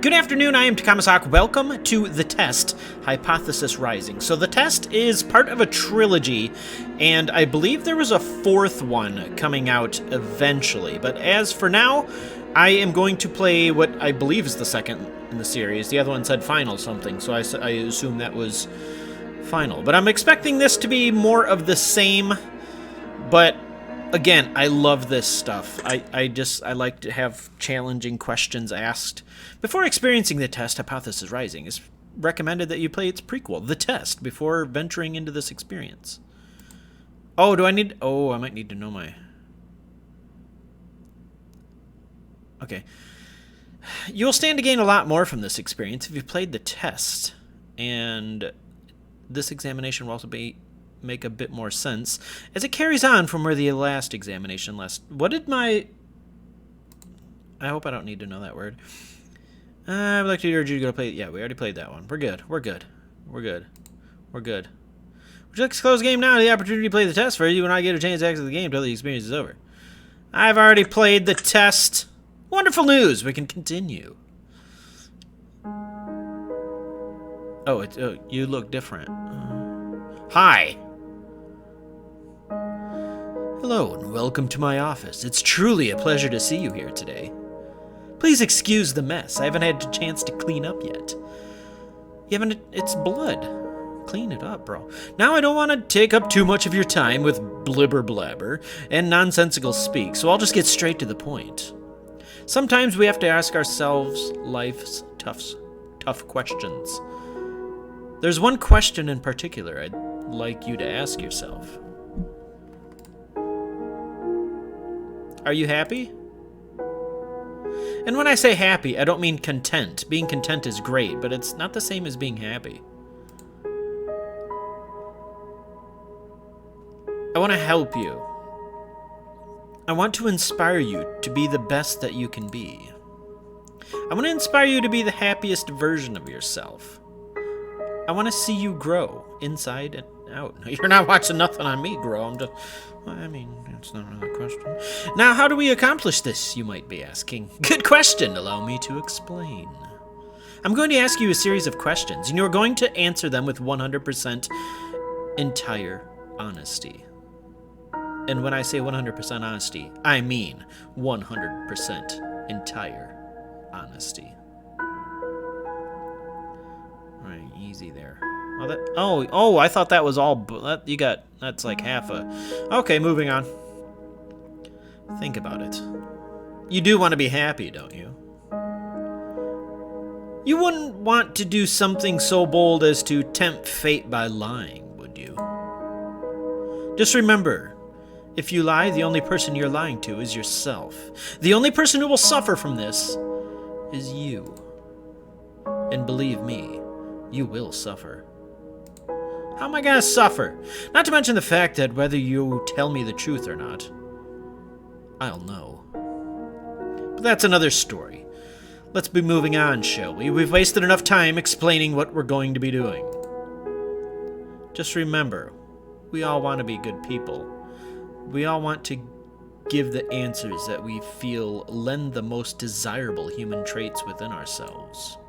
Good afternoon, I am Takamasak. Welcome to The Test, Hypothesis Rising. So The Test is part of a trilogy, and I believe there was a fourth one coming out eventually. But as for now, I am going to play what I believe is the second in the series. The other one said Final something, so I assume that was Final. But I'm expecting this to be more of the same, but again, I love this stuff. I like to have challenging questions asked. Before experiencing The Test, Hypothesis Rising, it's recommended that you play its prequel, The Test, before venturing into this experience. Oh, I might need to know my... Okay. You will stand to gain a lot more from this experience if you played The Test, and this examination will also make a bit more sense as it carries on from where the last examination left. What did my... I hope I don't need to know that word. I would like to urge you to go play... Yeah, we already played that one. We're good. Would you like to close the game now? The opportunity to play the test for you and I get a chance to exit the game until the experience is over. I've already played the test. Wonderful news. We can continue. Oh, you look different. Hi. Hello and welcome to my office. It's truly a pleasure to see you here today. Please excuse the mess. I haven't had a chance to clean up yet. It's blood. Clean it up, bro. Now I don't want to take up too much of your time with blibber blabber and nonsensical speak, so I'll just get straight to the point. Sometimes we have to ask ourselves life's tough questions. There's one question in particular I'd like you to ask yourself. Are you happy? And when I say happy, I don't mean content. Being content is great, but it's not the same as being happy. I want to help you. I want to inspire you to be the best that you can be. I want to inspire you to be the happiest version of yourself. I want to see you grow inside and out. You're not watching nothing on me grow. That's not really a question. Now, how do we accomplish this, you might be asking? Good question. Allow me to explain. I'm going to ask you a series of questions, and you're going to answer them with 100% entire honesty. And when I say 100% honesty, I mean 100% entire honesty. All right, easy there. I thought that was all. That's like half a. Okay, moving on. Think about it. You do want to be happy, don't you? You wouldn't want to do something so bold as to tempt fate by lying, would you? Just remember, if you lie, the only person you're lying to is yourself. The only person who will suffer from this is you. And believe me, you will suffer. How am I going to suffer? Not to mention the fact that whether you tell me the truth or not, I'll know. But that's another story. Let's be moving on, shall we? We've wasted enough time explaining what we're going to be doing. Just remember, we all want to be good people. We all want to give the answers that we feel lend the most desirable human traits within ourselves.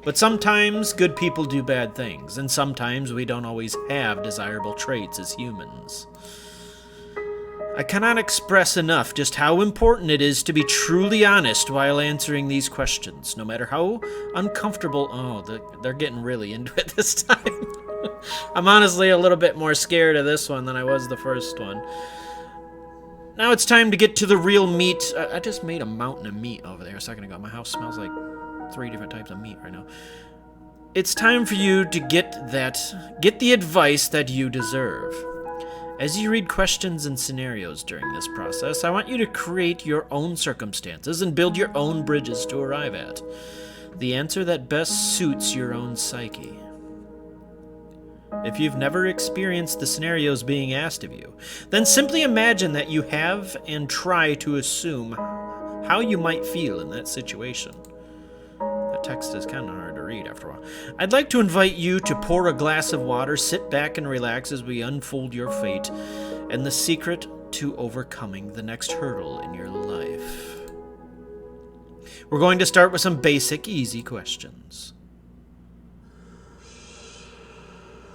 But sometimes good people do bad things, and sometimes we don't always have desirable traits as humans. I cannot express enough just how important it is to be truly honest while answering these questions, no matter how uncomfortable... Oh, they're getting really into it this time. I'm honestly a little bit more scared of this one than I was the first one. Now it's time to get to the real meat. I just made a mountain of meat over there a second ago. My house smells like 3 different types of meat right now. It's time for you to get the advice that you deserve. As you read questions and scenarios during this process, I want you to create your own circumstances and build your own bridges to arrive at the answer that best suits your own psyche. If you've never experienced the scenarios being asked of you, then simply imagine that you have and try to assume how you might feel in that situation. That text is kind of hard to read after a while. I'd like to invite you to pour a glass of water, sit back and relax as we unfold your fate and the secret to overcoming the next hurdle in your life. We're going to start with some basic, easy questions.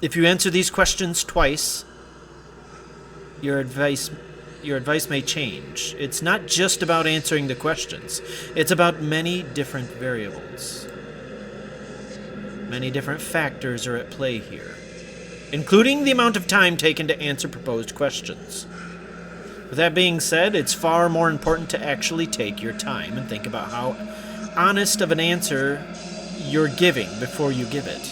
If you answer these questions twice, your advice may change. It's not just about answering the questions. It's about many different variables. Many different factors are at play here, including the amount of time taken to answer proposed questions. With that being said, it's far more important to actually take your time and think about how honest of an answer you're giving before you give it.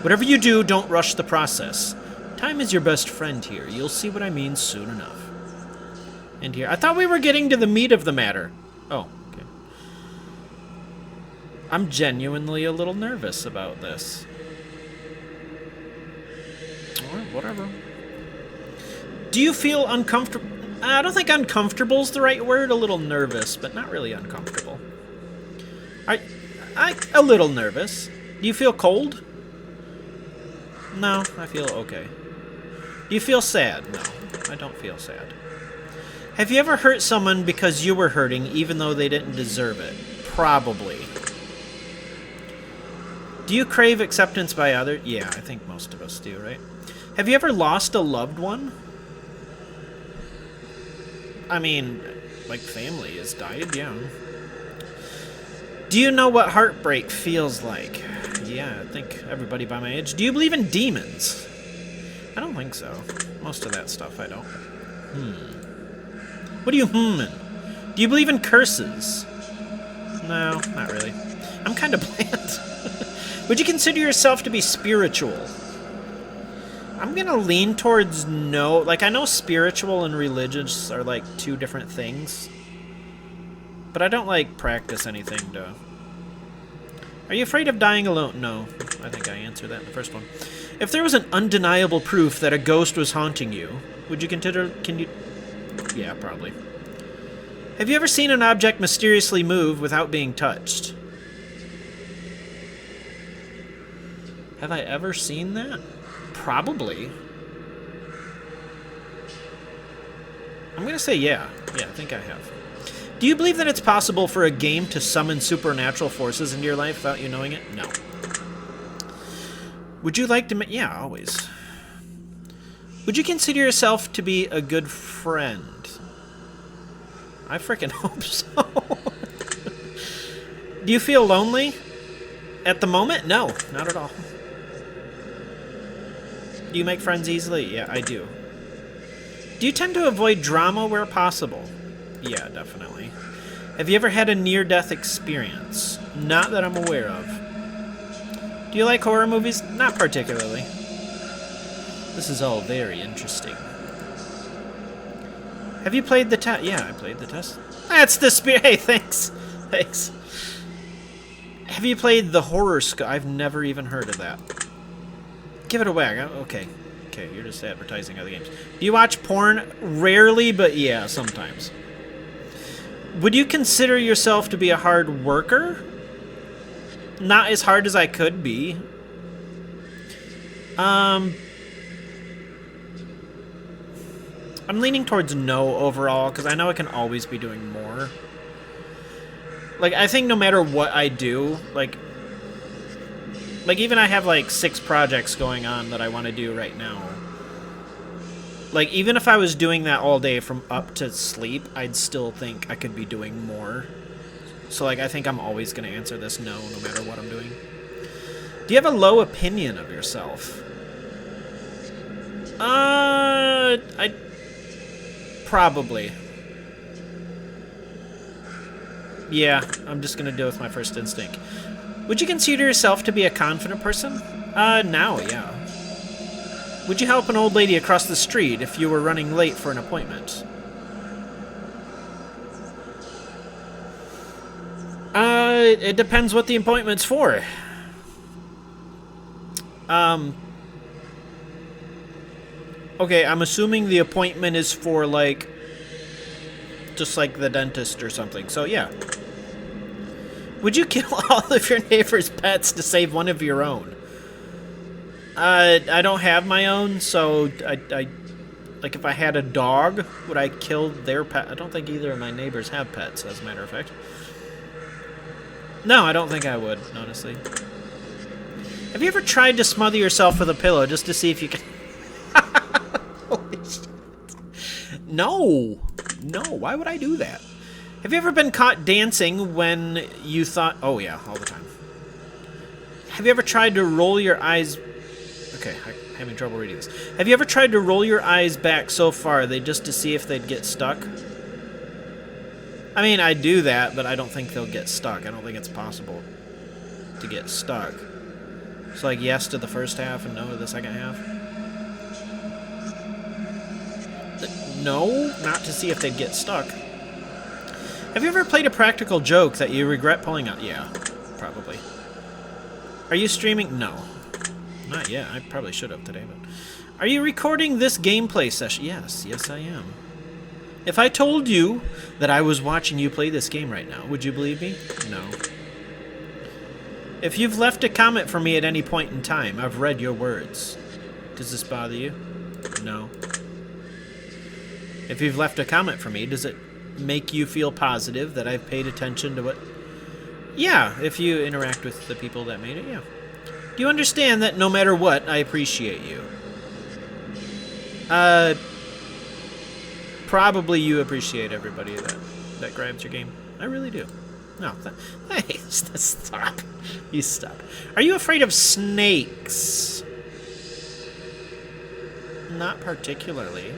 Whatever you do, don't rush the process. Time is your best friend here. You'll see what I mean soon enough. And here, I thought we were getting to the meat of the matter. Oh, okay. I'm genuinely a little nervous about this. Or whatever. Do you feel uncomfortable? I don't think uncomfortable is the right word. A little nervous, but not really uncomfortable. A little nervous. Do you feel cold? No, I feel okay. Do you feel sad? No, I don't feel sad. Have you ever hurt someone because you were hurting even though they didn't deserve it? Probably. Do you crave acceptance by others? Yeah, I think most of us do, right? Have you ever lost a loved one? I mean, like family has died, yeah. Do you know what heartbreak feels like? Yeah, I think everybody by my age. Do you believe in demons? I don't think so. Most of that stuff I don't. What do you in? Do you believe in curses? No, not really. I'm kind of bland. Would you consider yourself to be spiritual? I'm gonna lean towards no. Like, I know spiritual and religious are like two different things, but I don't like practice anything to... Are you afraid of dying alone? No. I think I answered that in the first one. If there was an undeniable proof that a ghost was haunting you, would you consider... Yeah, probably. Have you ever seen an object mysteriously move without being touched? Have I ever seen that? Probably. I'm gonna say yeah. Yeah, I think I have. Do you believe that it's possible for a game to summon supernatural forces into your life without you knowing it? No. Would you like to... Yeah, always. Would you consider yourself to be a good friend? I freaking hope so. Do you feel lonely? At the moment? No, not at all. Do you make friends easily? Yeah, I do. Do you tend to avoid drama where possible? Yeah, definitely. Have you ever had a near-death experience? Not that I'm aware of. Do you like horror movies? Not particularly. This is all very interesting. Have you played the test? Yeah, I played the test. That's the spirit. Hey, thanks. Thanks. Have you played the horror I've never even heard of that. Give it a whack. Okay. Okay, you're just advertising other games. Do you watch porn? Rarely, but yeah, sometimes. Would you consider yourself to be a hard worker? Not as hard as I could be. I'm leaning towards no overall, because I know I can always be doing more. Like, I think no matter what I do, like even I have like 6 projects going on that I want to do right now. Like, even if I was doing that all day from up to sleep, I'd still think I could be doing more. So, like, I think I'm always going to answer this no matter what I'm doing. Do you have a low opinion of yourself? Probably. Yeah, I'm just going to do it with my first instinct. Would you consider yourself to be a confident person? Now, yeah. Would you help an old lady across the street if you were running late for an appointment? It depends what the appointment's for. Okay, I'm assuming the appointment is for, like, just like the dentist or something. So, yeah. Would you kill all of your neighbor's pets to save one of your own? I don't have my own, so I like, if I had a dog, would I kill their pet? I don't think either of my neighbors have pets, as a matter of fact. No, I don't think I would, honestly. Have you ever tried to smother yourself with a pillow just to see if you can... Holy shit. No. No, why would I do that? Have you ever been caught dancing when you thought... Oh, yeah, all the time. Have you ever tried to roll your eyes... Okay, I'm having trouble reading this. Have you ever tried to roll your eyes back so far just to see if they'd get stuck? I mean, I do that, but I don't think they'll get stuck. I don't think it's possible to get stuck. So, like, yes to the first half and no to the second half? No, not to see if they'd get stuck. Have you ever played a practical joke that you regret pulling out? Yeah, probably. Are you streaming? No. Not yet. I probably should have today, but... Are you recording this gameplay session? Yes. Yes, I am. If I told you that I was watching you play this game right now, would you believe me? No. If you've left a comment for me at any point in time, I've read your words. Does this bother you? No. If you've left a comment for me, does it make you feel positive that I've paid attention to what... Yeah, if you interact with the people that made it, yeah. Do you understand that no matter what, I appreciate you? Probably you appreciate everybody that grabs your game. I really do. No, hey, stop. You stop. Are you afraid of snakes? Not particularly.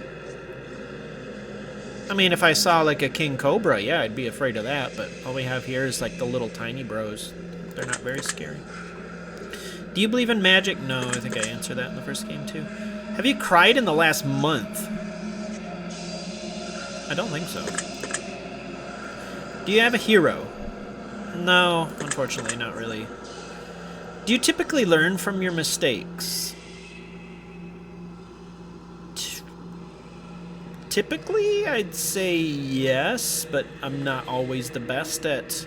I mean, if I saw, like, a king cobra, yeah, I'd be afraid of that, but all we have here is, like, the little tiny bros. They're not very scary. Do you believe in magic? No, I think I answered that in the first game, too. Have you cried in the last month? I don't think so. Do you have a hero? No, unfortunately, not really. Do you typically learn from your mistakes? Typically, I'd say yes, but I'm not always the best at...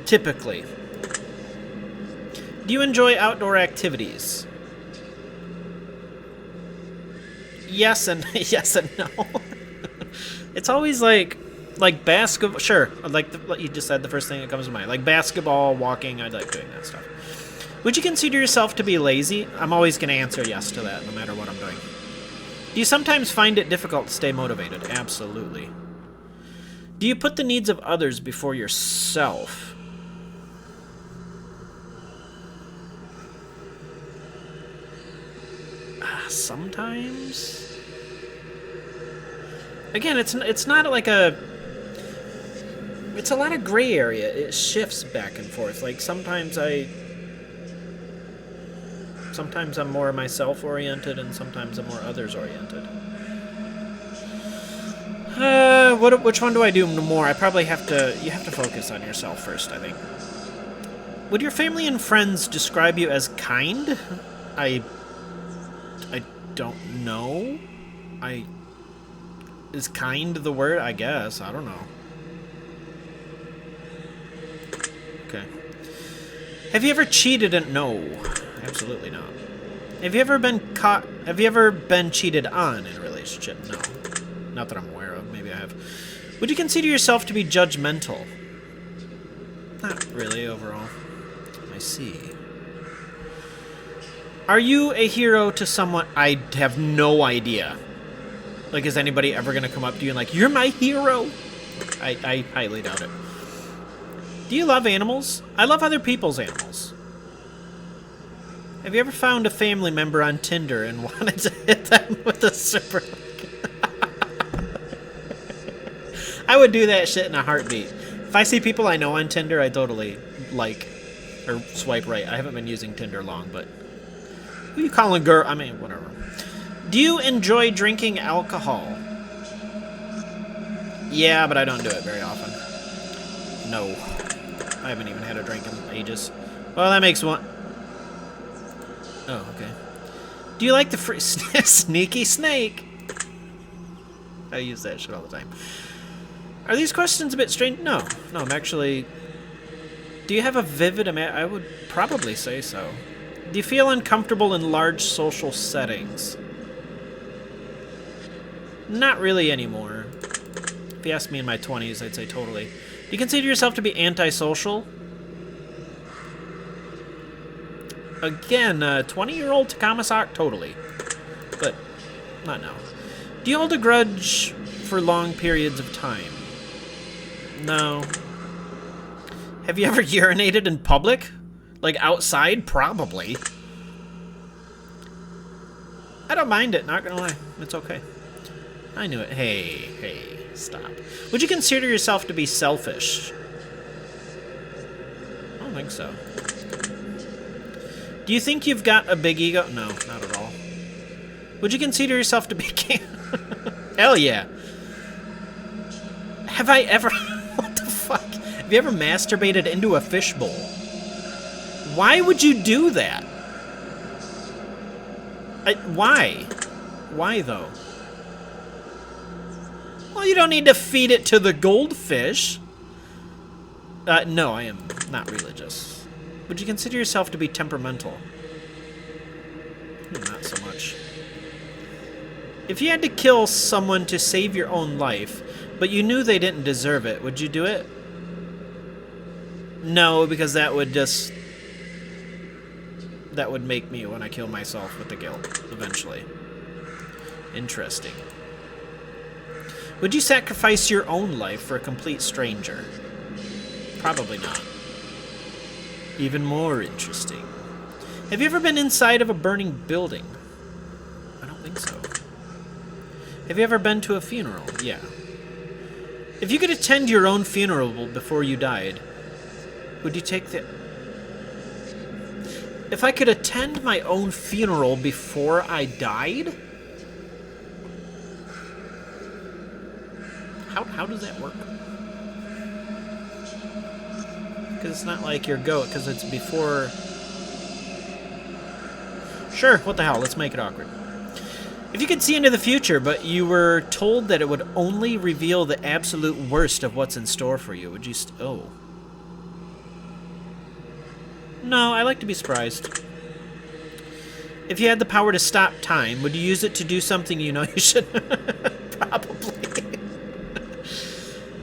Typically. Do you enjoy outdoor activities? Yes and yes and no. It's always like basketball. Sure, like what you just said, the first thing that comes to mind. Like basketball, walking, I like doing that stuff. Would you consider yourself to be lazy? I'm always going to answer yes to that, no matter what I'm doing. Do you sometimes find it difficult to stay motivated? Absolutely. Do you put the needs of others before yourself? Sometimes. Again, it's not like a... It's a lot of gray area. It shifts back and forth. Like, sometimes I'm more myself-oriented, and sometimes I'm more others-oriented. Which one do I do more? I probably have to... You have to focus on yourself first, I think. Would your family and friends describe you as kind? I don't know. Is kind the word? I guess. I don't know. Okay. Have you ever cheated? No, absolutely not. Have you ever been cheated on in a relationship? No. Not that I'm aware of. Maybe I have. Would you consider yourself to be judgmental? Not really, overall. I see. Are you a hero to someone? I have no idea. Like, is anybody ever going to come up to you and like, you're my hero? I highly doubt it. Do you love animals? I love other people's animals. Have you ever found a family member on Tinder and wanted to hit them with a super... I would do that shit in a heartbeat. If I see people I know on Tinder, I totally like or swipe right. I haven't been using Tinder long, but who you calling girl? I mean, whatever. Do you enjoy drinking alcohol? Yeah, but I don't do it very often. No. I haven't even had a drink in ages. Well, that makes one... Oh, okay. Do you like the free... Sneaky snake? I use that shit all the time. Are these questions a bit strange? No. No, I'm actually... Do you have a vivid... I would probably say so. Do you feel uncomfortable in large social settings? Not really anymore. If you asked me in my 20s, I'd say totally. you consider yourself to be antisocial? Again, 20-year-old Takamasak, totally. But not now. Do you hold a grudge for long periods of time? No. Have you ever urinated in public? Like outside? Probably. I don't mind it, not gonna lie. It's okay. I knew it. Hey, stop. Would you consider yourself to be selfish? I don't think so. Do you think you've got a big ego? No, not at all. Would you consider yourself to be Hell yeah. Have I ever... What the fuck? Have you ever masturbated into a fishbowl? Why would you do that? Why? Why, though? Well, you don't need to feed it to the goldfish. No, I am not religious. Would you consider yourself to be temperamental? Not so much. If you had to kill someone to save your own life, but you knew they didn't deserve it, would you do it? No, because that would just... That would make me want to kill myself with the guilt, eventually. Interesting. Would you sacrifice your own life for a complete stranger? Probably not. Even more interesting. Have you ever been inside of a burning building? I don't think so. Have you ever been to a funeral? Yeah. If you could attend your own funeral before you died, would you take the... If I could attend my own funeral before I died? How does that work? Because it's not like your goat, because it's before... Sure, what the hell, let's make it awkward. If you could see into the future, but you were told that it would only reveal the absolute worst of what's in store for you, would you oh. No, I like to be surprised. If you had the power to stop time, would you use it to do something you know you shouldn't? Probably.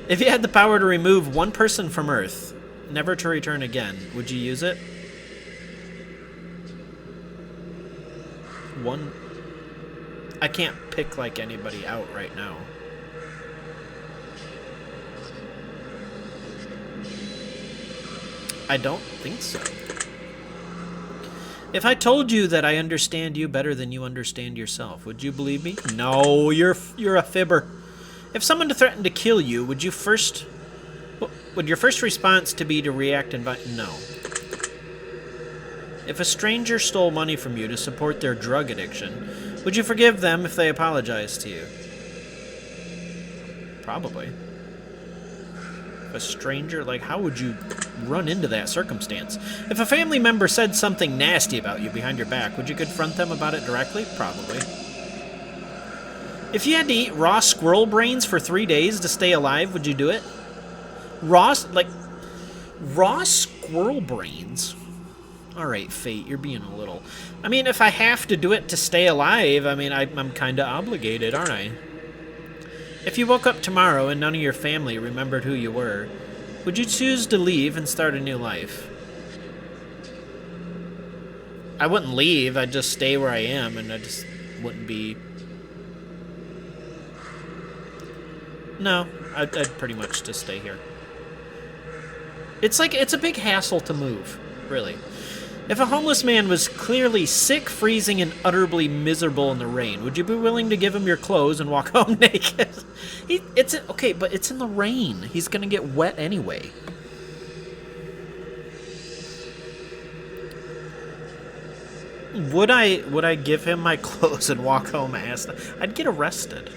If you had the power to remove one person from Earth, never to return again, would you use it? One... I can't pick, like, anybody out right now. I don't think so. If I told you that I understand you better than you understand yourself, would you believe me? No, you're a fibber. If someone threatened to kill you, would your first response to be to react and no. If a stranger stole money from you to support their drug addiction, would you forgive them if they apologized to you? Probably. If a stranger, like, how would you run into that circumstance? If a family member said something nasty about you behind your back, would you confront them about it directly? Probably. If you had to eat raw squirrel brains for 3 days to stay alive, would you do it? Raw squirrel brains? Alright, Fate, you're being a little... I mean, if I have to do it to stay alive, I mean, I'm kind of obligated, aren't I? If you woke up tomorrow and none of your family remembered who you were, would you choose to leave and start a new life? I wouldn't leave, I'd just stay where I am, and I just wouldn't be... No, I'd pretty much just stay here. It's like, it's a big hassle to move, really. If a homeless man was clearly sick, freezing, and utterly miserable in the rain, would you be willing to give him your clothes and walk home naked? Okay, but it's in the rain. He's gonna get wet anyway. Would I give him my clothes and walk home ass? I'd get arrested.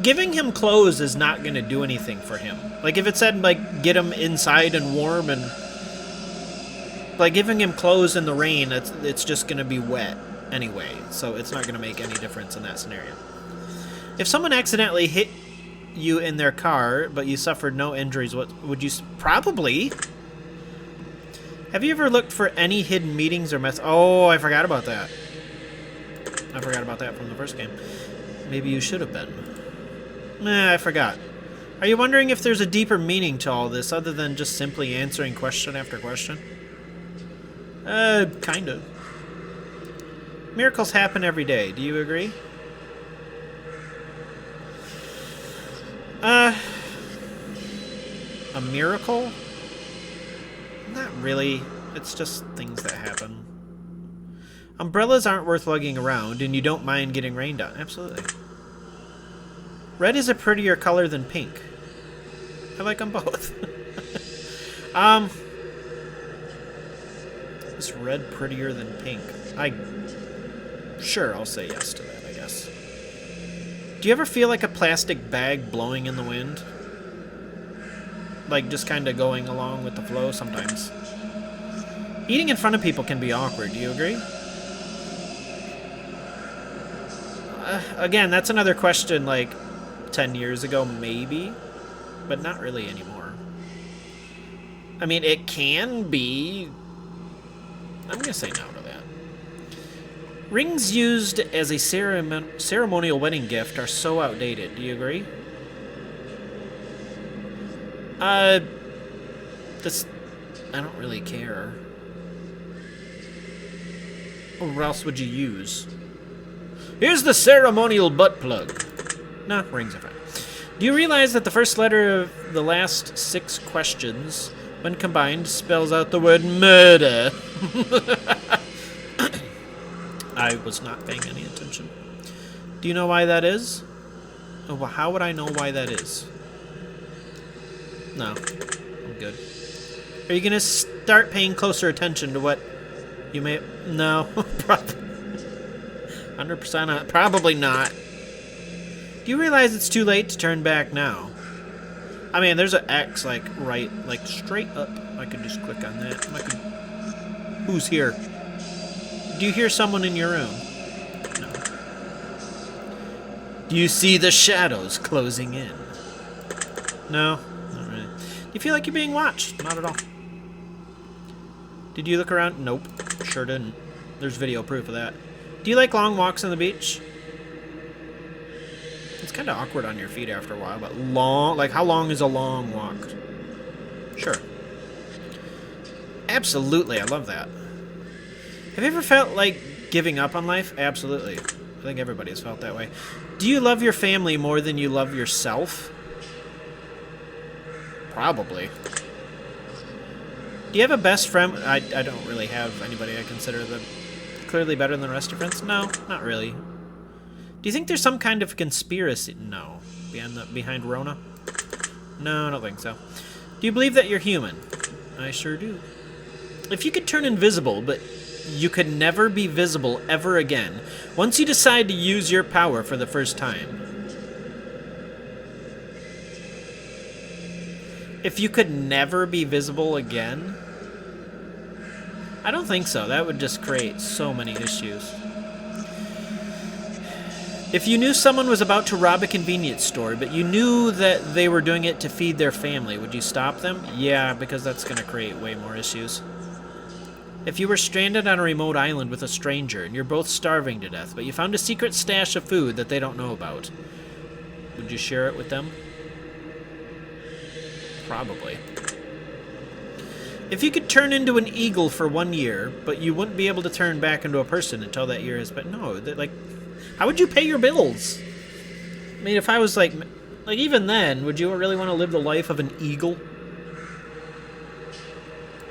Giving him clothes is not going to do anything for him. Like, if it said, like, get him inside and warm and... Like, giving him clothes in the rain, it's just going to be wet anyway. So it's not going to make any difference in that scenario. If someone accidentally hit you in their car, but you suffered no injuries, what would you... Probably. Have you ever looked for any hidden meetings or Oh, I forgot about that. I forgot about that from the first game. Maybe you should have been. Nah, I forgot. Are you wondering if there's a deeper meaning to all this other than just simply answering question after question? Kind of. Miracles happen every day. Do you agree? A miracle? Not really. It's just things that happen. Umbrellas aren't worth lugging around, and you don't mind getting rained on. Absolutely. Red is a prettier color than pink. I like them both. Is red prettier than pink? Sure, I'll say yes to that, I guess. Do you ever feel like a plastic bag blowing in the wind? Like just kind of going along with the flow sometimes. Eating in front of people can be awkward, do you agree? Again, that's another question like 10 years ago, maybe, but not really anymore. I mean, it can be. I'm going to say no to that. Rings used as a ceremonial wedding gift are so outdated. Do you agree? I don't really care. Or else would you use? Here's the ceremonial butt plug. Nah, rings are fine. Do you realize that the first letter of the last 6 questions, when combined, spells out the word murder? I was not paying any attention. Do you know why that is? Oh, well, how would I know why that is? No, I'm good. Are you gonna start paying closer attention to what you may... No, 100% not. Probably not. Do you realize it's too late to turn back now? I mean, there's an X, like, right, like, straight up. I could just click on that. Who's here? Do you hear someone in your room? No. Do you see the shadows closing in? No, not really. Do you feel like you're being watched? Not at all. Did you look around? Nope, sure didn't. There's video proof of that. Do you like long walks on the beach? It's kind of awkward on your feet after a while, but long, like how long is a long walk? Sure. Absolutely, I love that. Have you ever felt like giving up on life? Absolutely. I think everybody has felt that way. Do you love your family more than you love yourself? Probably. Do you have a best friend? I don't really have anybody I consider the clearly better than the rest of friends. No, not really. Do you think there's some kind of conspiracy? No. Behind Rona? No, I don't think so. Do you believe that you're human? I sure do. If you could turn invisible, but you could never be visible ever again, once you decide to use your power for the first time. If you could never be visible again? I don't think so. That would just create so many issues. If you knew someone was about to rob a convenience store, but you knew that they were doing it to feed their family, would you stop them? Yeah, because that's going to create way more issues. If you were stranded on a remote island with a stranger, and you're both starving to death, but you found a secret stash of food that they don't know about, would you share it with them? Probably. If you could turn into an eagle for 1 year, but you wouldn't be able to turn back into a person until that year has been... No, like... How would you pay your bills? I mean, if I was like even then, would you really want to live the life of an eagle?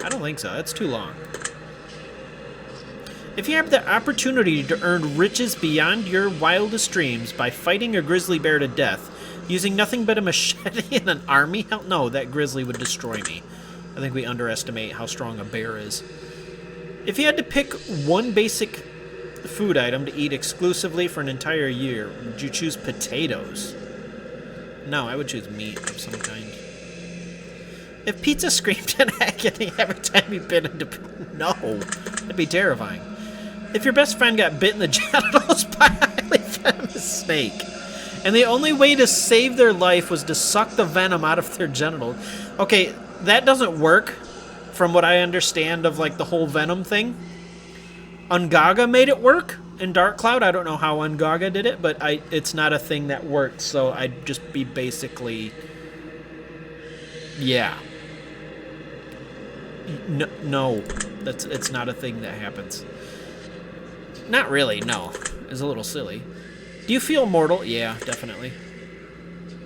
I don't think so. That's too long. If you have the opportunity to earn riches beyond your wildest dreams by fighting a grizzly bear to death, using nothing but a machete and an army, hell no, that grizzly would destroy me. I think we underestimate how strong a bear is. If you had to pick one basic food item to eat exclusively for an entire year, would you choose potatoes? No, I would choose meat of some kind. If pizza screamed in agony every time you bit into... No, that'd be terrifying. If your best friend got bit in the genitals by a highly venomous snake, and the only way to save their life was to suck the venom out of their genitals... Okay, that doesn't work, from what I understand of like the whole venom thing. Ungaga made it work, in Dark Cloud. I don't know how Ungaga did it, but it's not a thing that worked, so I'd just be basically... Yeah. No. It's not a thing that happens. Not really, no. It's a little silly. Do you feel mortal? Yeah, definitely.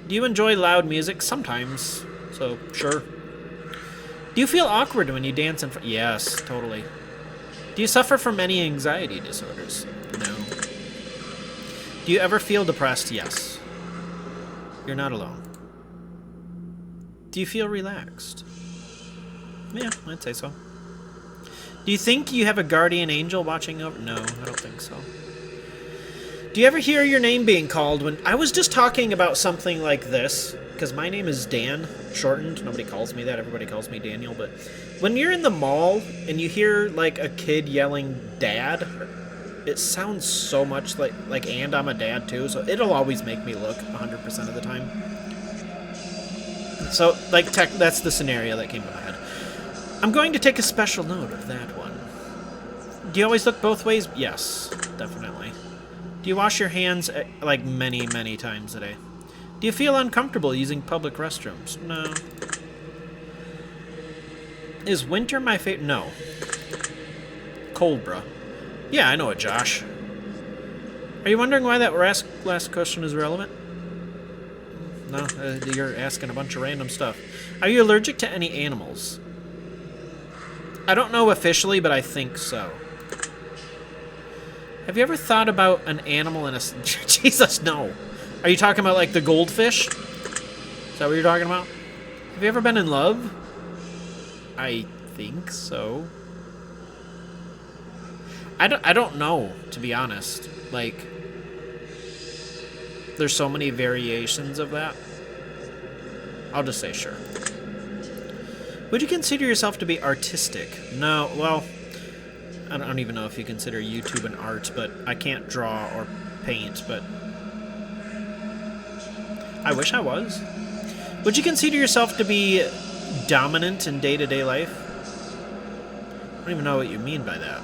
Do you enjoy loud music? Sometimes. So, sure. Do you feel awkward when you dance in front? Yes, totally. Do you suffer from any anxiety disorders? No. Do you ever feel depressed? Yes. You're not alone. Do you feel relaxed? Yeah, I'd say so. Do you think you have a guardian angel watching over? No, I don't think so. Do you ever hear your name being called when... I was just talking about something like this, because my name is Dan, shortened. Nobody calls me that. Everybody calls me Daniel. But when you're in the mall and you hear, like, a kid yelling, Dad, it sounds so much like, and I'm a dad, too, so it'll always make me look 100% of the time. So, like, that's the scenario that came to my head. I'm going to take a special note of that one. Do you always look both ways? Yes, definitely. Do you wash your hands, like, many, many times a day? Do you feel uncomfortable using public restrooms? No. Is winter my favorite? No. Cold, bruh. Yeah, I know it, Josh. Are you wondering why that last question is relevant? No, you're asking a bunch of random stuff. Are you allergic to any animals? I don't know officially, but I think so. Have you ever thought about an animal in a... Jesus, no. Are you talking about, like, the goldfish? Is that what you're talking about? Have you ever been in love? I think so. I don't know, to be honest. Like, there's so many variations of that. I'll just say sure. Would you consider yourself to be artistic? No, well... I don't even know if you consider YouTube an art, but I can't draw or paint, but... I wish I was. Would you consider yourself to be dominant in day-to-day life? I don't even know what you mean by that.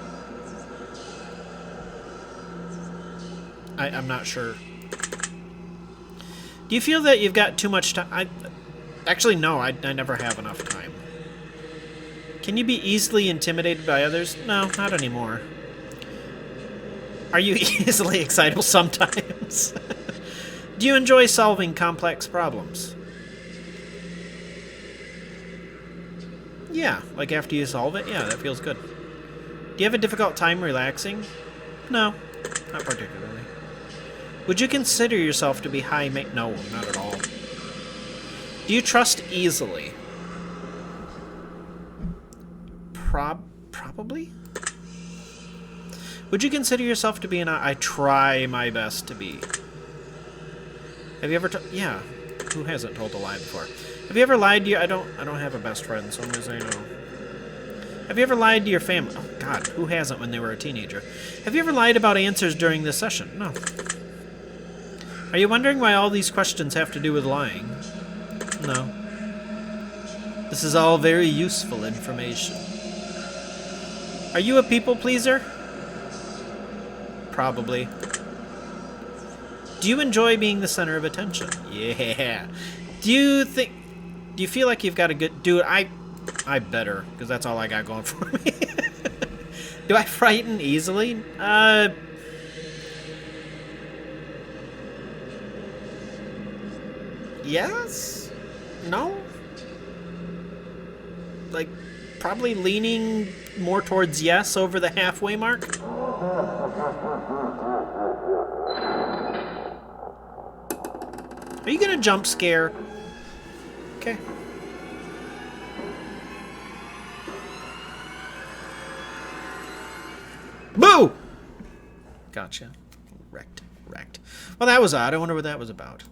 I'm not sure. Do you feel that you've got too much time? Actually, no, I never have enough time. Can you be easily intimidated by others? No, not anymore. Are you easily excitable? Sometimes. Do you enjoy solving complex problems? Yeah, like after you solve it? Yeah, that feels good. Do you have a difficult time relaxing? No, not particularly. Would you consider yourself to be high No, not at all. Do you trust easily? Probably? Would you consider yourself to be an... I try my best to be. Have you ever... Yeah. Who hasn't told a lie before? Have you ever lied to your... I don't have a best friend, so I'm going to say no. Have you ever lied to your family? Oh, God. Who hasn't when they were a teenager? Have you ever lied about answers during this session? No. Are you wondering why all these questions have to do with lying? No. This is all very useful information. Are you a people pleaser? Probably. Do you enjoy being the center of attention? Yeah. Do you feel like you've got a good... Dude, I better, because that's all I got going for me. Do I frighten easily? Yes? No? Like, probably leaning more towards yes over the halfway mark? Are you gonna jump scare? Okay. Boo! Gotcha. Wrecked. Well, that was odd. I wonder what that was about.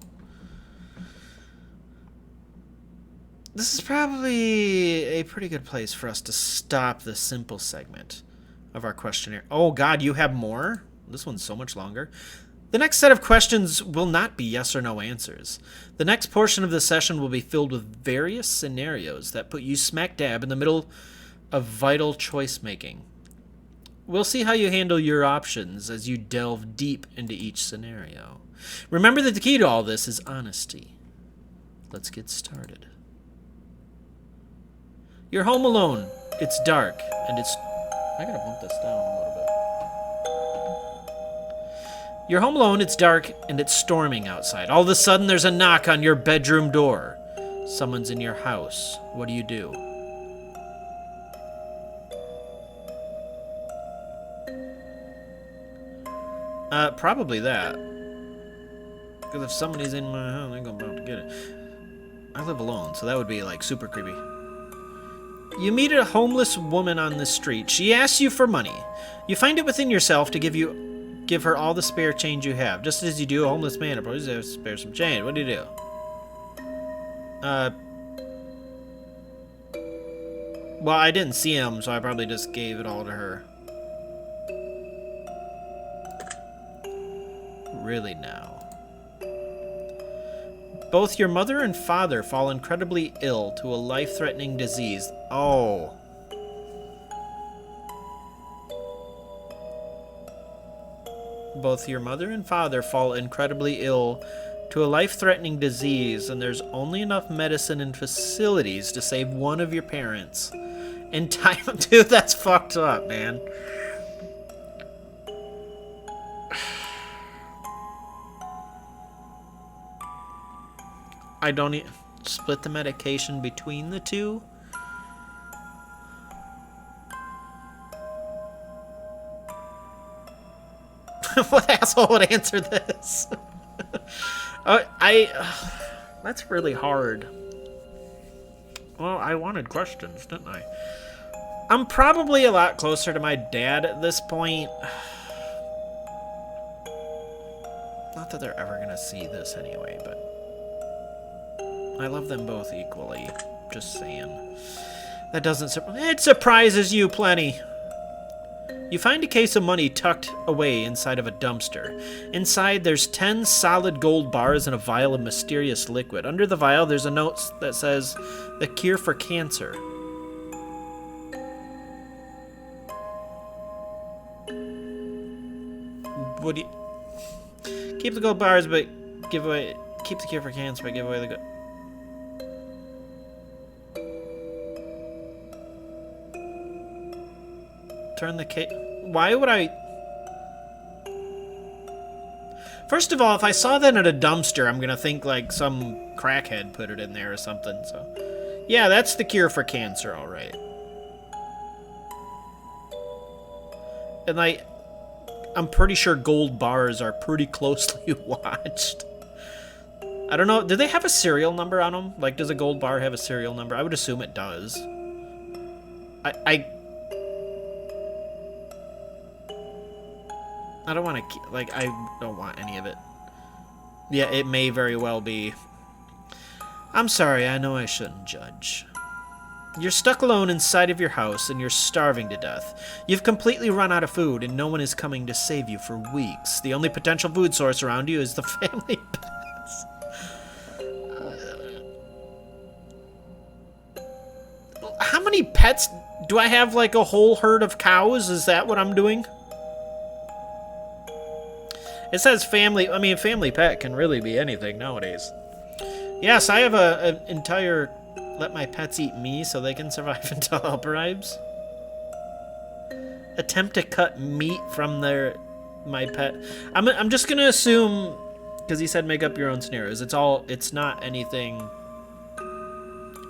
This is probably a pretty good place for us to stop the simple segment of our questionnaire. Oh, God, you have more? This one's so much longer. The next set of questions will not be yes or no answers. The next portion of the session will be filled with various scenarios that put you smack dab in the middle of vital choice making. We'll see how you handle your options as you delve deep into each scenario. Remember that the key to all this is honesty. Let's get started. You're home alone. It's dark, and it's... I gotta bump this down a little bit. You're home alone, it's dark, and it's storming outside. All of a sudden, there's a knock on your bedroom door. Someone's in your house. What do you do? Probably that. Because if somebody's in my house, they're about to get it. I live alone, so that would be, like, super creepy. You meet a homeless woman on the street. She asks you for money. You find it within yourself to give her all the spare change you have. Just as you do, a homeless man approaches to spare some change. What do you do? Well, I didn't see him, so I probably just gave it all to her. Really now. Both your mother and father fall incredibly ill to a life-threatening disease. Oh. Both your mother and father fall incredibly ill to a life-threatening disease, and there's only enough medicine and facilities to save one of your parents. In time, dude, that's fucked up, man. I don't split the medication between the two. What asshole would answer this? That's really hard. Well, I wanted questions, didn't I? I'm probably a lot closer to my dad at this point. Not that they're ever gonna see this anyway, but I love them both equally. Just saying. That doesn't it surprises you plenty. You find a case of money tucked away inside of a dumpster. Inside, there's 10 solid gold bars and a vial of mysterious liquid. Under the vial, there's a note that says, "The cure for cancer." Would you... Keep the gold bars, but give away... Keep the cure for cancer, but give away the gold... Turn the case... Why would I... First of all, if I saw that at a dumpster, I'm gonna think like some crackhead put it in there or something, so... Yeah, that's the cure for cancer, alright. And I'm pretty sure gold bars are pretty closely watched. I don't know, do they have a serial number on them? Like, does a gold bar have a serial number? I would assume it does. I don't want to, like, I don't want any of it. Yeah, it may very well be. I'm sorry, I know I shouldn't judge. You're stuck alone inside of your house, and you're starving to death. You've completely run out of food, and no one is coming to save you for weeks. The only potential food source around you is the family pets. How many pets? Do I have, like, a whole herd of cows? Is that what I'm doing? It says family... I mean, family pet can really be anything nowadays. Yes, I have an entire... Let my pets eat me so they can survive until help arrives. Attempt to cut meat from my pet. I'm just gonna assume, because he said make up your own scenarios. It's not anything.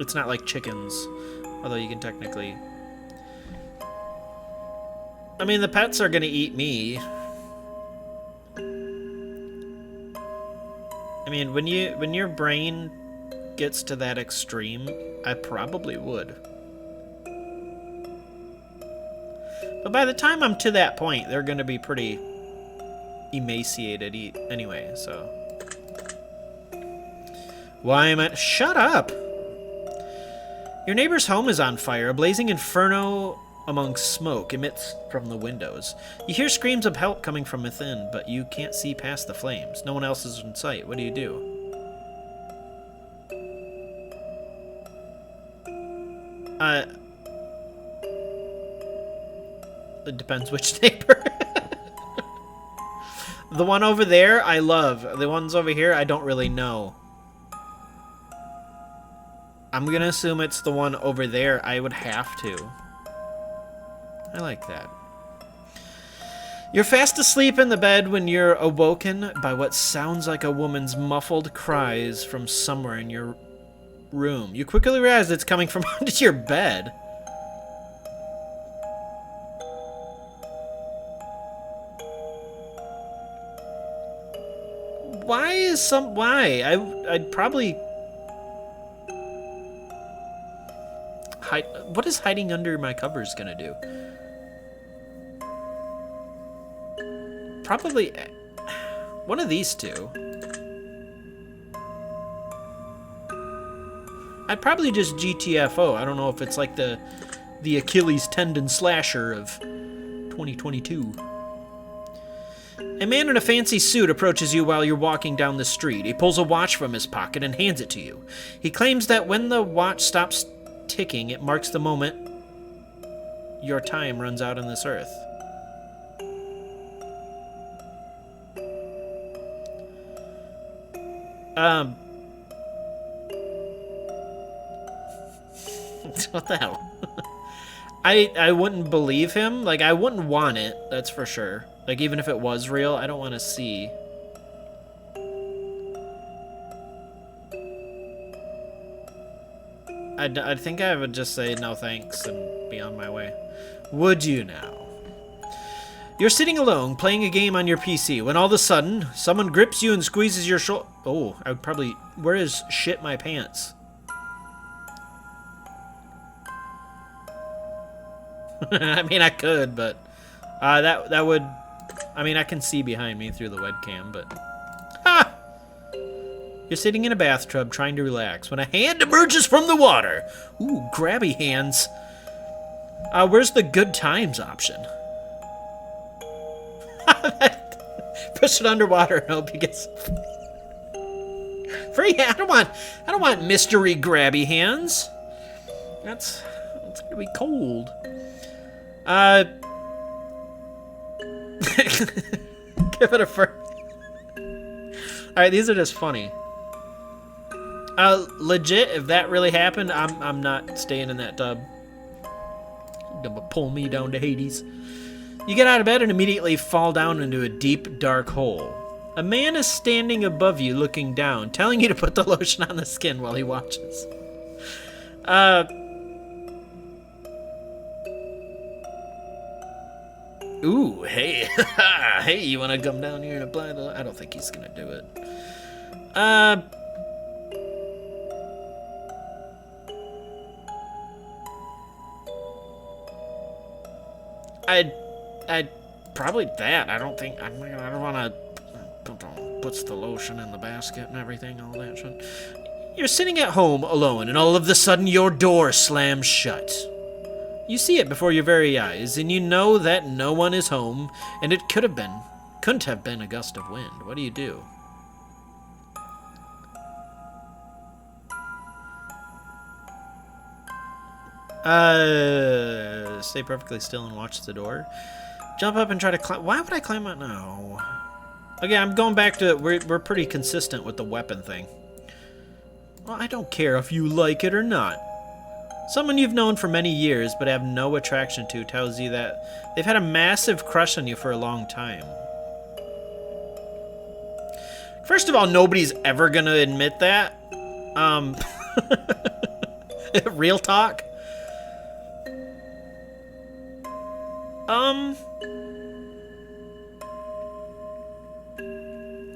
It's not like chickens, although you can technically. I mean, the pets are gonna eat me. I mean, when your brain gets to that extreme, I probably would. But by the time I'm to that point, they're going to be pretty emaciated anyway, so. Why am I... Shut up! Your neighbor's home is on fire. A blazing inferno among smoke emits from the windows. You hear screams of help coming from within, but you can't see past the flames. No one else is in sight. What do you do? It depends which neighbor. The one over there, I love. The ones over here, I don't really know. I'm gonna assume it's the one over there. I would have to. I like that. You're fast asleep in the bed when you're awoken by what sounds like a woman's muffled cries from somewhere in your room. You quickly realize it's coming from under your bed. Why? I'd probably hide. What is hiding under my covers gonna do? Probably one of these two. I'd probably just GTFO. I don't know if it's like the Achilles tendon slasher of 2022. A man in a fancy suit approaches you while you're walking down the street. He pulls a watch from his pocket and hands it to you. He claims that when the watch stops ticking, it marks the moment your time runs out on this earth. What the hell? I wouldn't believe him. Like, I wouldn't want it, that's for sure. Like, even if it was real, I don't want to see. I think I would just say no thanks and be on my way. Would you now? You're sitting alone, playing a game on your PC, when all of a sudden, someone grips you and squeezes your shoulder. Oh, I would probably... Where is shit my pants? I mean, I could, but... that would... I mean, I can see behind me through the webcam, but... Ha! You're sitting in a bathtub trying to relax when a hand emerges from the water. Ooh, grabby hands. Where's the good times option? Push it underwater and hope you get some free. I don't want mystery grabby hands. That's gonna be cold. Give it a first. Alright, these are just funny. Legit, if that really happened, I'm not staying in that tub. Gonna pull me down to Hades. You get out of bed and immediately fall down into a deep, dark hole. A man is standing above you looking down, telling you to put the lotion on the skin while he watches. Ooh, hey. Hey, you wanna come down here and apply the... I don't think he's gonna do it. I'd probably that. I don't want to puts the lotion in the basket and everything, all that shit. You're sitting at home alone, and all of a sudden your door slams shut. You see it before your very eyes, and you know that no one is home, and it couldn't have been a gust of wind. What do you do? Stay perfectly still and watch the door. Jump up and try to climb. Why would I climb out? No. Okay, I'm going back to... We're pretty consistent with the weapon thing. Well, I don't care if you like it or not. Someone you've known for many years but have no attraction to tells you that they've had a massive crush on you for a long time. First of all, nobody's ever gonna admit that. Real talk.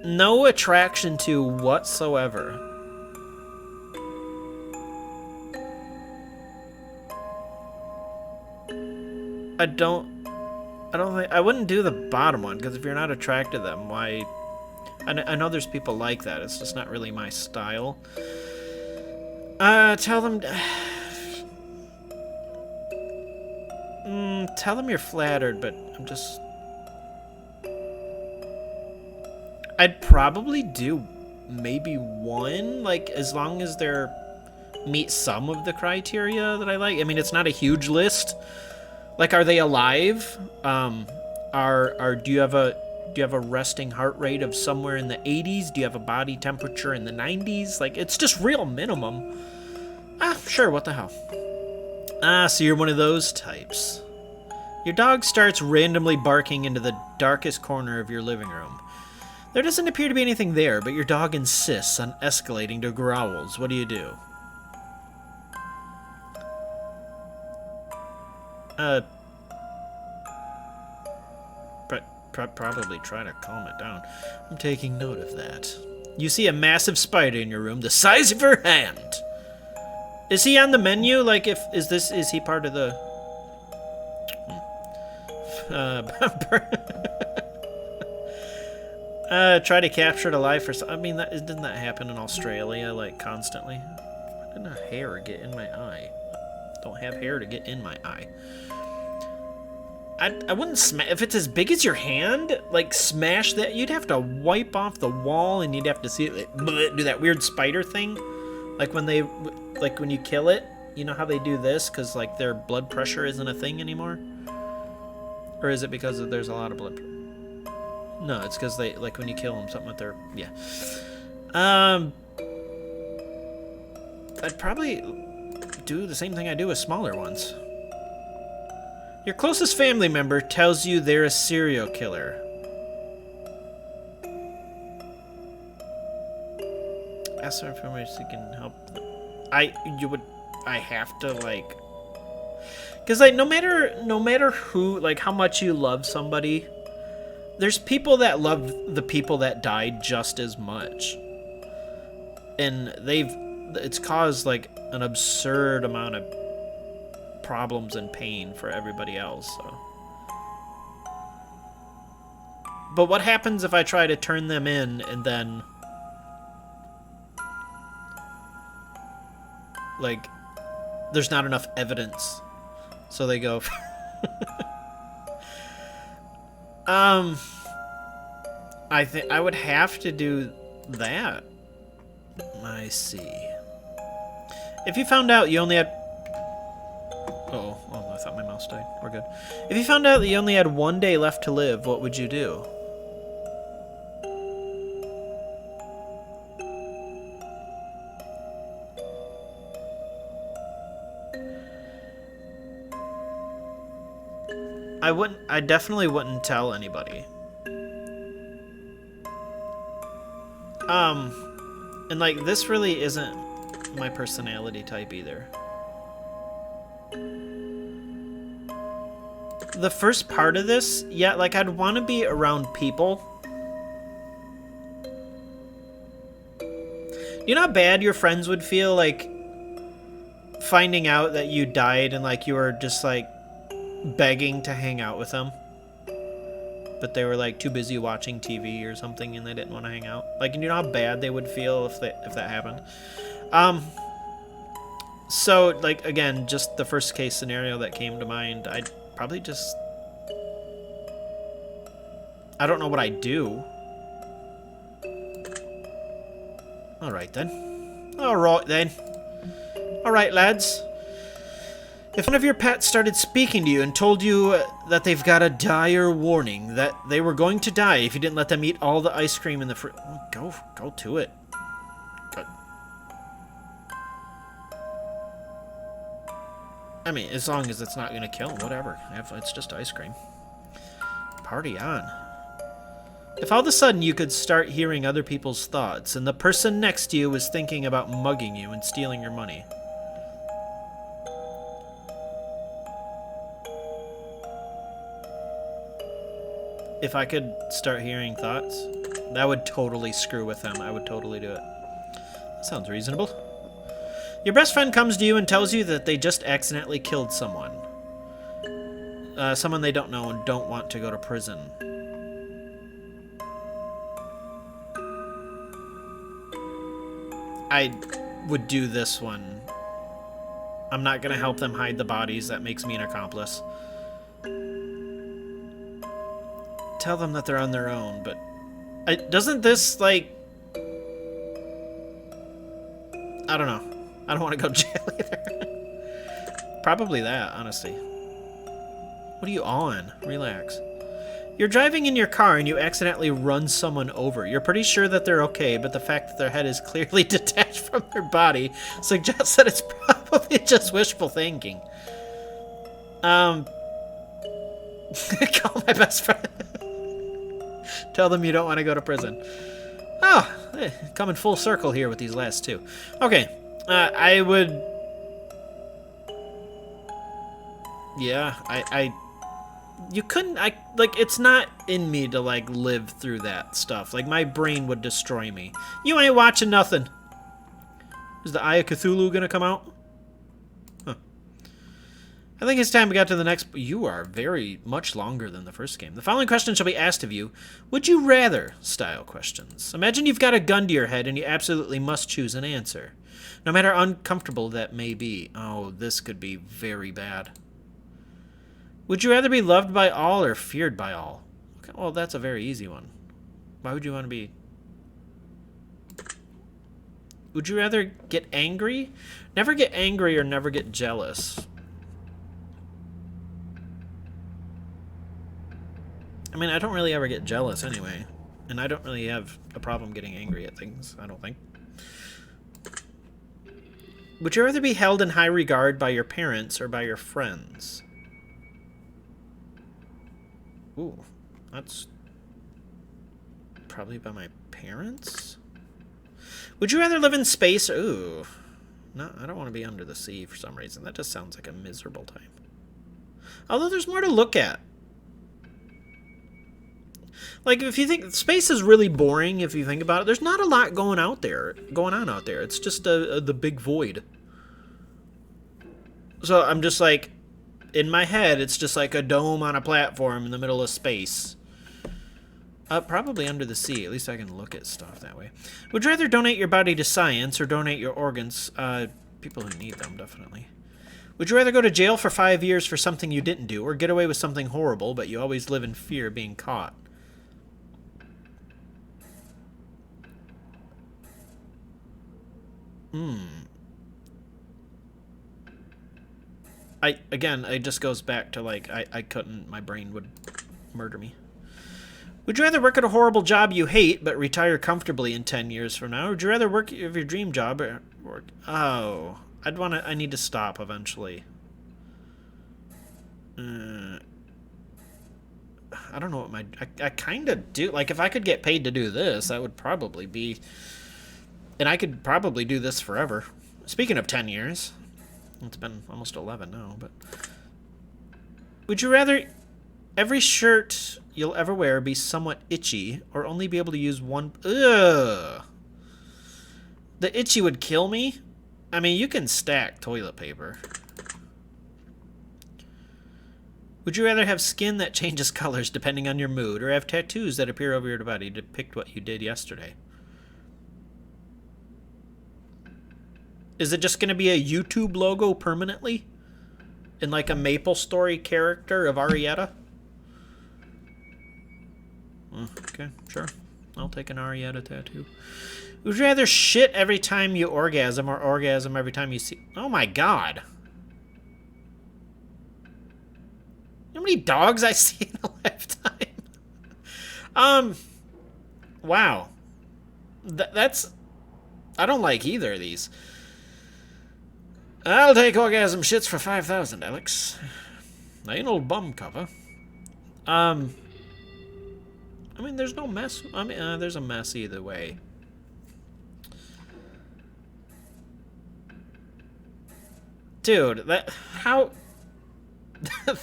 No attraction to whatsoever. I wouldn't do the bottom one, because if you're not attracted to them, why... I know there's people like that, it's just not really my style. Tell them... tell them you're flattered, but I'm just... I'd probably do maybe one, like, as long as they're... meet some of the criteria that I like. I mean, it's not a huge list, Like, are they alive? Do you have a resting heart rate of somewhere in the 80s? Do you have a body temperature in the 90s? Like, it's just real minimum. Sure, what the hell. So you're one of those types. Your dog starts randomly barking into the darkest corner of your living room. There doesn't appear to be anything there, but your dog insists on escalating to growls. What do you do? Probably try to calm it down. I'm taking note of that. You see a massive spider in your room, the size of your hand. Is he on the menu? Like, is he part of the... try to capture it alive for some... I mean, didn't that happen in Australia, like, constantly? Why didn't a hair get in my eye? Don't have hair to get in my eye. I wouldn't smash... If it's as big as your hand, like, smash that. You'd have to wipe off the wall, and you'd have to see it like, do that weird spider thing. Like, when they... Like, when you kill it, you know how they do this? Because, like, their blood pressure isn't a thing anymore? Or is it because there's a lot of blood... No, it's because they... Like, when you kill them, something with their... Yeah. I'd probably do the same thing I do with smaller ones. Your closest family member tells you they're a serial killer. Ask for information so you can help them. I have to, like... Because, like, no matter who, like, how much you love somebody, there's people that love the people that died just as much. And it's caused, like, an absurd amount of problems and pain for everybody else, so. But what happens if I try to turn them in and then, like, there's not enough evidence, so they go I think I would have to do that. I see. If you found out you only had... Oh, I thought my mouse died. We're good. If you found out that you only had 1 day left to live, what would you do? I definitely wouldn't tell anybody. And like, this really isn't my personality type either. The first part of this, yeah, like, I'd want to be around people. You know how bad your friends would feel, like, finding out that you died and, like, you were just, like, begging to hang out with them? But they were, like, too busy watching TV or something and they didn't want to hang out. Like, you know how bad they would feel if that happened? So, like, again, just the first case scenario that came to mind, I'd probably just... I don't know what I'd do. Alright then. Alright then. Alright, lads. If one of your pets started speaking to you and told you that they've got a dire warning, that they were going to die if you didn't let them eat all the ice cream in the fridge... Go to it. Go. I mean, as long as it's not going to kill them, whatever. It's just ice cream. Party on. If all of a sudden you could start hearing other people's thoughts, and the person next to you was thinking about mugging you and stealing your money... If I could start hearing thoughts, that would totally screw with them. I would totally do it. That sounds reasonable. Your best friend comes to you and tells you that they just accidentally killed someone. Someone they don't know and don't want to go to prison. I would do this one. I'm not going to help them hide the bodies. That makes me an accomplice. Tell them that they're on their own, but doesn't this, like, I don't know. I don't want to go to jail either. Probably that, honestly. What are you on? Relax. You're driving in your car and you accidentally run someone over. You're pretty sure that they're okay, but the fact that their head is clearly detached from their body suggests that it's probably just wishful thinking. Call my best friend. Tell them you don't want to go to prison. Oh, coming full circle here with these last two. Okay, I would... Yeah, you couldn't, like, it's not in me to, like, live through that stuff. Like, my brain would destroy me. You ain't watching nothing. Is the Eye of Cthulhu gonna come out? Huh. I think it's time we got to the next... You are very much longer than the first game. The following question shall be asked of you. Would you rather style questions. Imagine you've got a gun to your head and you absolutely must choose an answer. No matter how uncomfortable that may be. Oh, this could be very bad. Would you rather be loved by all or feared by all? Okay, well, that's a very easy one. Why would you want to be... Would you rather get angry? Never get angry or never get jealous. I mean, I don't really ever get jealous anyway. And I don't really have a problem getting angry at things, I don't think. Would you rather be held in high regard by your parents or by your friends? Ooh, that's probably by my parents? Would you rather live in space? Ooh, no, I don't want to be under the sea for some reason. That just sounds like a miserable time. Although there's more to look at. Like, if you think space is really boring, if you think about it, there's not a lot going on out there. It's just the big void. So I'm just like, in my head, it's just like a dome on a platform in the middle of space. Probably under the sea. At least I can look at stuff that way. Would you rather donate your body to science or donate your organs? People who need them, definitely. Would you rather go to jail for 5 years for something you didn't do or get away with something horrible, but you always live in fear of being caught? Again, it just goes back to, like, I couldn't, my brain would murder me. Would you rather work at a horrible job you hate, but retire comfortably in 10 years from now? Or would you rather work at your dream job or work... Oh, I need to stop eventually. I don't know what I kind of do, like, if I could get paid to do this, that would probably be... And I could probably do this forever. Speaking of 10 years... It's been almost 11 now, but... Would you rather every shirt you'll ever wear be somewhat itchy, or only be able to use one... Ugh! The itchy would kill me? I mean, you can stack toilet paper. Would you rather have skin that changes colors depending on your mood, or have tattoos that appear over your body to depict what you did yesterday? Is it just going to be a YouTube logo permanently? In like a MapleStory character of Arietta? Okay, sure. I'll take an Arietta tattoo. Would you rather shit every time you orgasm or orgasm every time you see... Oh my god. How many dogs I see in a lifetime? Wow. That's... I don't like either of these. I'll take orgasm shits for 5,000, Alex. Anal bum cover. I mean, there's no mess. I mean, there's a mess either way. Dude, how...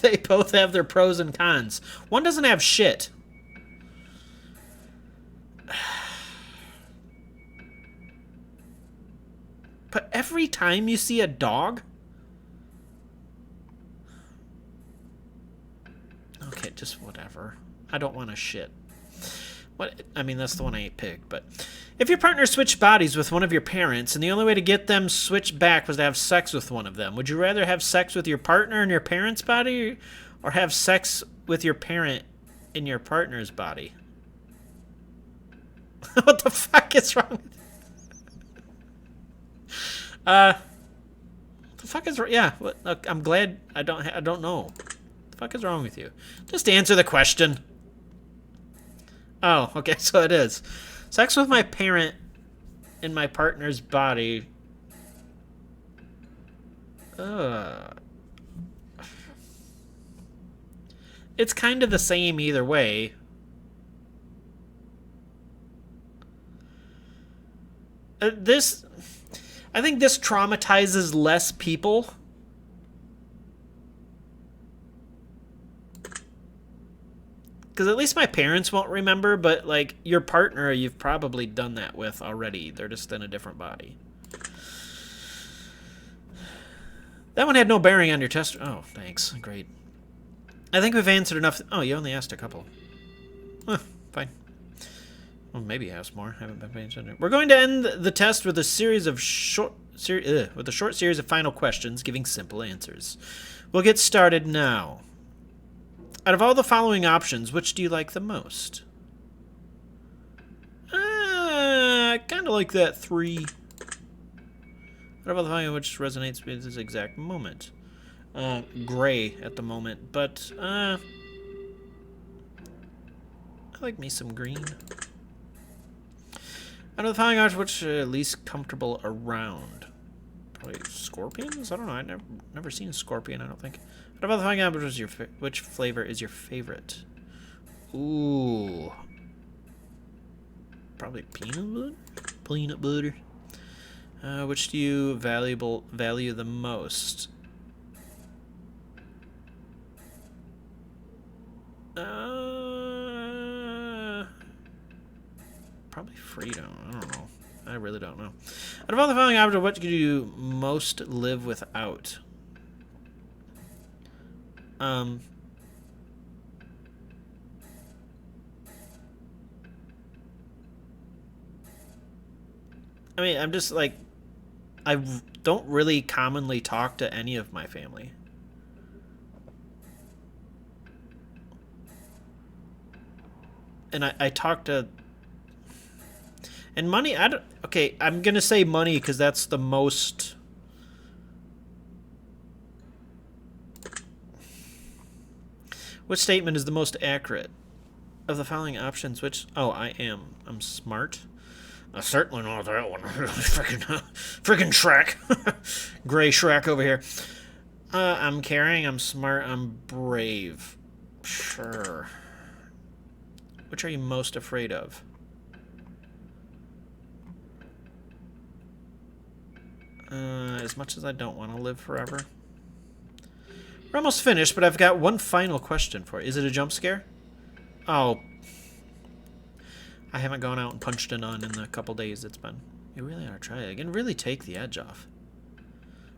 They both have their pros and cons. One doesn't have shit. But every time you see a dog... Okay, just whatever. I don't want to shit. What? I mean, that's the one I picked, but... If your partner switched bodies with one of your parents, and the only way to get them switched back was to have sex with one of them, would you rather have sex with your partner in your parent's body, or have sex with your parent in your partner's body? What the fuck is wrong with... the fuck is... Yeah, I'm glad I don't know. The fuck is wrong with you? Just answer the question. Oh, okay, so it is. Sex with my parent in my partner's body. It's kind of the same either way. I think this traumatizes less people. Because at least my parents won't remember, but, like, your partner, you've probably done that with already. They're just in a different body. That one had no bearing on your test. Oh, thanks. Great. I think we've answered enough. Oh, you only asked a couple. Huh, fine. Well, maybe ask more. I haven't been paying attention. We're going to end the test with a series of short series of final questions, giving simple answers. We'll get started now. Out of all the following options, which do you like the most? I kind of like that 3. Out of all the following, which resonates with this exact moment? Gray at the moment, but I like me some green. Out of the following options, which least comfortable around? Probably scorpions? I don't know. I've never seen a scorpion, I don't think. What about the following options? Which flavor is your favorite? Ooh. Probably peanut butter? Peanut butter. Which do you value the most? Probably freedom. I don't know. I really don't know. Out of all the following options, what could you most live without? I mean, I'm just like, I don't really commonly talk to any of my family. And I talk to... And money, I don't... Okay, I'm going to say money because that's the most... Which statement is the most accurate? Of the following options, which... Oh, I'm smart. Certainly not that one. Freaking Shrek. Gray Shrek over here. I'm caring, I'm smart, I'm brave. Sure. Which are you most afraid of? As much as I don't want to live forever. We're almost finished, but I've got one final question for you. Is it a jump scare? Oh. I haven't gone out and punched a nun in the couple days it's been. You really ought to try it again. Really take the edge off.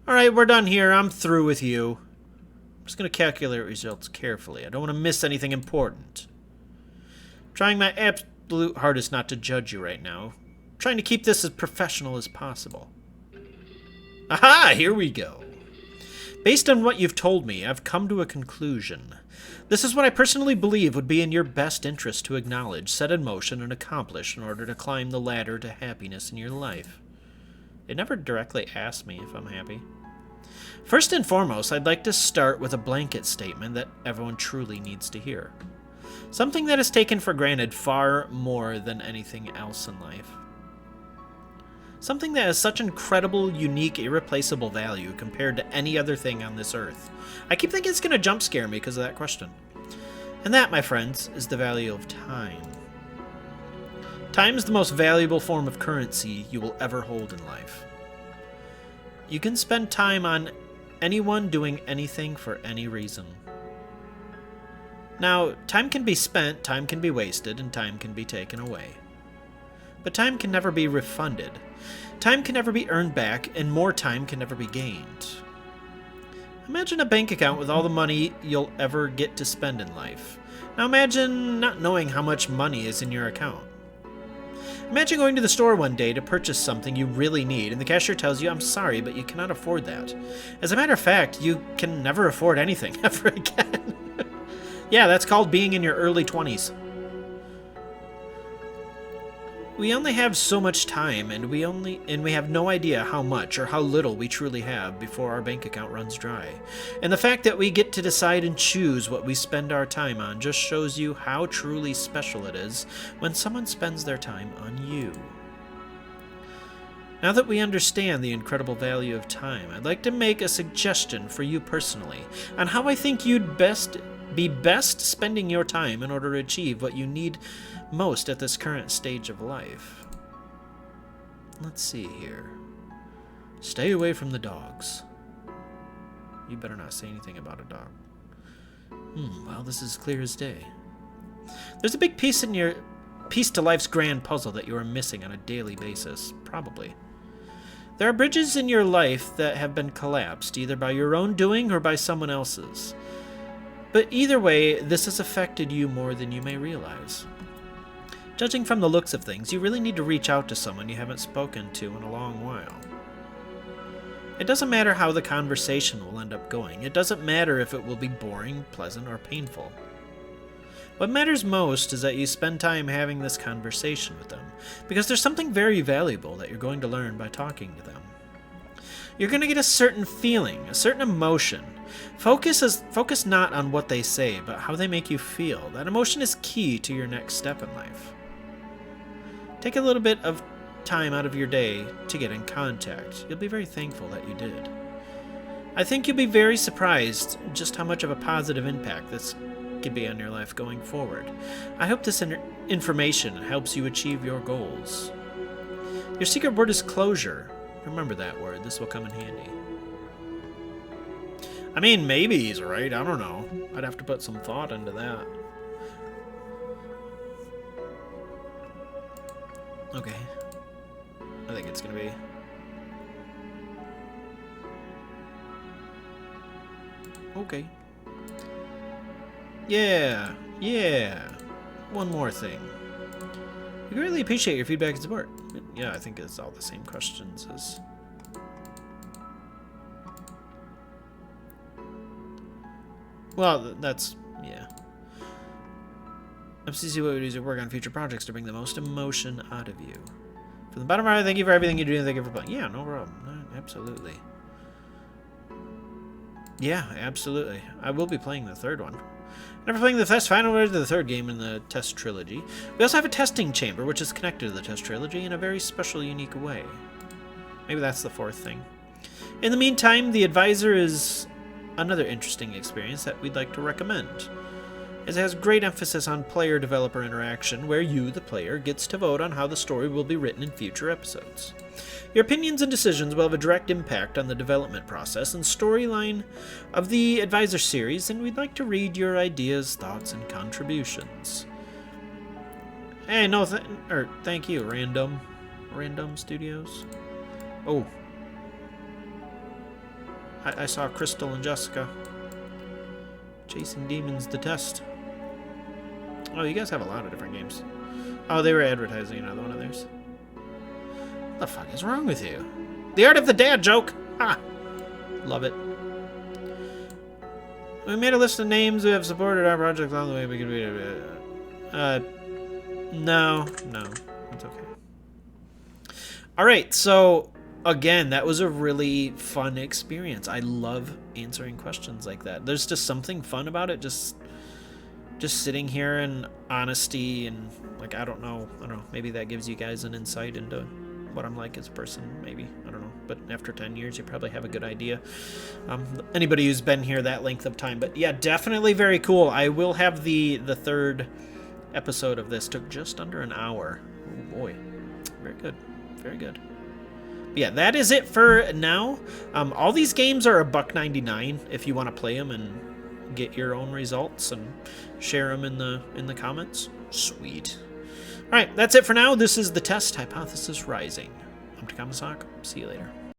Alright, we're done here. I'm through with you. I'm just going to calculate results carefully. I don't want to miss anything important. I'm trying my absolute hardest not to judge you right now. I'm trying to keep this as professional as possible. Aha! Here we go. Based on what you've told me, I've come to a conclusion. This is what I personally believe would be in your best interest to acknowledge, set in motion, and accomplish in order to climb the ladder to happiness in your life. It never directly asked me if I'm happy. First and foremost, I'd like to start with a blanket statement that everyone truly needs to hear. Something that is taken for granted far more than anything else in life. Something that has such incredible, unique, irreplaceable value compared to any other thing on this earth. I keep thinking it's going to jump scare me because of that question. And that, my friends, is the value of time. Time is the most valuable form of currency you will ever hold in life. You can spend time on anyone doing anything for any reason. Now, time can be spent, time can be wasted, and time can be taken away. But time can never be refunded. Time can never be earned back, and more time can never be gained. Imagine a bank account with all the money you'll ever get to spend in life. Now imagine not knowing how much money is in your account. Imagine going to the store one day to purchase something you really need, and the cashier tells you, "I'm sorry, but you cannot afford that." As a matter of fact, you can never afford anything ever again. Yeah, that's called being in your early 20s. We only have so much time, and we have no idea how much or how little we truly have before our bank account runs dry. And the fact that we get to decide and choose what we spend our time on just shows you how truly special it is when someone spends their time on you. Now that we understand the incredible value of time, I'd like to make a suggestion for you personally on how I think you'd be best spending your time in order to achieve what you need most at this current stage of life. Let's see here. Stay away from the dogs. You better not say anything about a dog. Well, this is clear as day. There's a big piece to life's grand puzzle that you are missing on a daily basis, probably. There are bridges in your life that have been collapsed, either by your own doing or by someone else's. But either way, this has affected you more than you may realize. Judging from the looks of things, you really need to reach out to someone you haven't spoken to in a long while. It doesn't matter how the conversation will end up going. It doesn't matter if it will be boring, pleasant, or painful. What matters most is that you spend time having this conversation with them, because there's something very valuable that you're going to learn by talking to them. You're going to get a certain feeling, a certain emotion. Focus not on what they say, but how they make you feel. That emotion is key to your next step in life. Take a little bit of time out of your day to get in contact. You'll be very thankful that you did. I think you'll be very surprised just how much of a positive impact this could be on your life going forward. I hope this information helps you achieve your goals. Your secret word is closure. Remember that word. This will come in handy. I mean, maybe he's right. I don't know. I'd have to put some thought into that. Okay. I think it's gonna be... Okay. Yeah. One more thing. We really appreciate your feedback and support. Yeah, I think it's all the same questions as... Well, that's... yeah. FCC will use your work on future projects to bring the most emotion out of you. From the bottom of my heart, thank you for everything you do and thank you for playing. Yeah, no problem. No, absolutely. Yeah, absolutely. I will be playing the third one. Never playing the test final version of the third game in the test trilogy. We also have a testing chamber, which is connected to the test trilogy in a very special, unique way. Maybe that's the fourth thing. In the meantime, The Advisor is another interesting experience that we'd like to recommend, as it has great emphasis on player-developer interaction, where you, the player, gets to vote on how the story will be written in future episodes. Your opinions and decisions will have a direct impact on the development process and storyline of the Advisor series, and we'd like to read your ideas, thoughts, and contributions. Hey, no, thank you, Random Studios. Oh. I saw Crystal and Jessica. Chasing Demons, the test. Oh, you guys have a lot of different games. Oh, they were advertising another one of theirs. What the fuck is wrong with you? The Art of the Dad joke! Ha! Love it. We made a list of names who have supported our project along the way. We could read it. No. That's okay. Alright, so... Again, that was a really fun experience. I love answering questions like that. There's just something fun about it. Just sitting here in honesty and, like, I don't know. Maybe that gives you guys an insight into what I'm like as a person, maybe. I don't know. But after 10 years, you probably have a good idea. Anybody who's been here that length of time. But yeah, definitely very cool. I will have the third episode of this. Took just under an hour. Oh boy. Very good. Very good. But yeah, that is it for now. All these games are $1.99 if you want to play them and get your own results and share them in the comments. Sweet. All right, that's it for now. This is The Test Hypothesis Rising. I'm Takamasak. See you later.